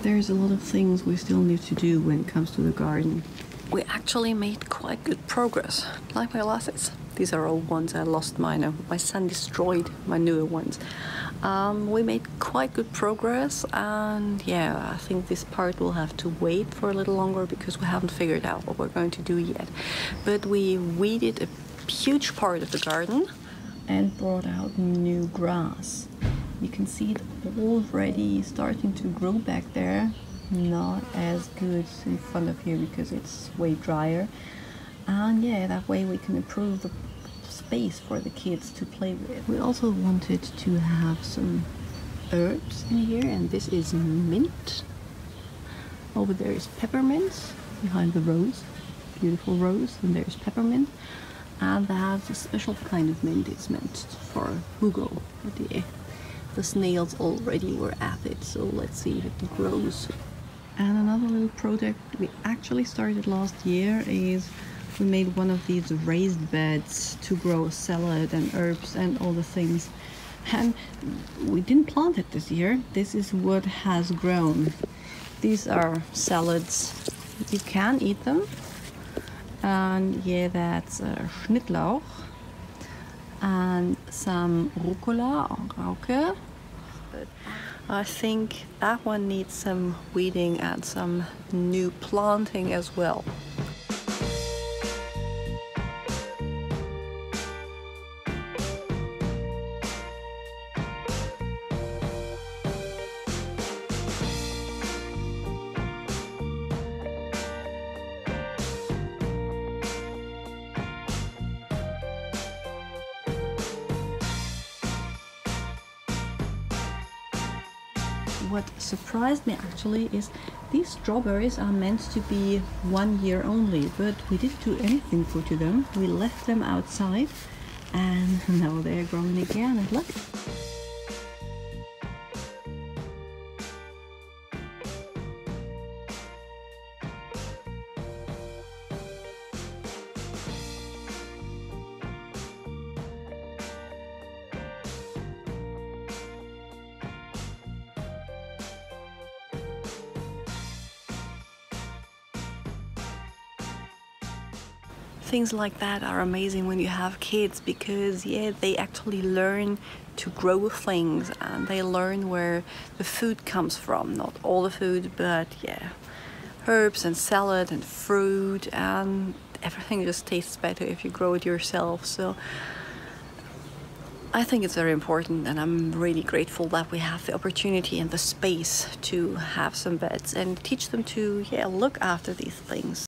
There's a lot of things we still need to do when it comes to the garden. We actually made quite good progress. Like my glasses. These are old ones. I lost mine. My son destroyed my newer ones. We made quite good progress, and yeah, I think this part will have to wait for a little longer because we haven't figured out what we're going to do yet. But we weeded a huge part of the garden and brought out new grass. You can see it already starting to grow back there. Not as good in front of here because it's way drier. And yeah, that way we can improve the space for the kids to play with. We also wanted to have some herbs in here, and this is mint. Over there is peppermint behind the rose, beautiful rose, and there's peppermint. And that's a special kind of mint. It's meant for Hugo. The snails already were at it, so let's see if it grows. And another little project we actually started last year is we made one of these raised beds to grow salad and herbs and all the things. And we didn't plant it this year. This is what has grown. These are salads. You can eat them. And yeah, that's Schnittlauch and some rucola or rauke. But I think that one needs some weeding and some new planting as well. What surprised me actually is these strawberries are meant to be 1 year only, but we didn't do anything to them. We left them outside and now they're growing again, and look. Things like that are amazing when you have kids because yeah, they actually learn to grow things and they learn where the food comes from. Not all the food, but yeah, herbs and salad and fruit, and everything just tastes better if you grow it yourself. So I think it's very important, and I'm really grateful that we have the opportunity and the space to have some beds and teach them to look after these things.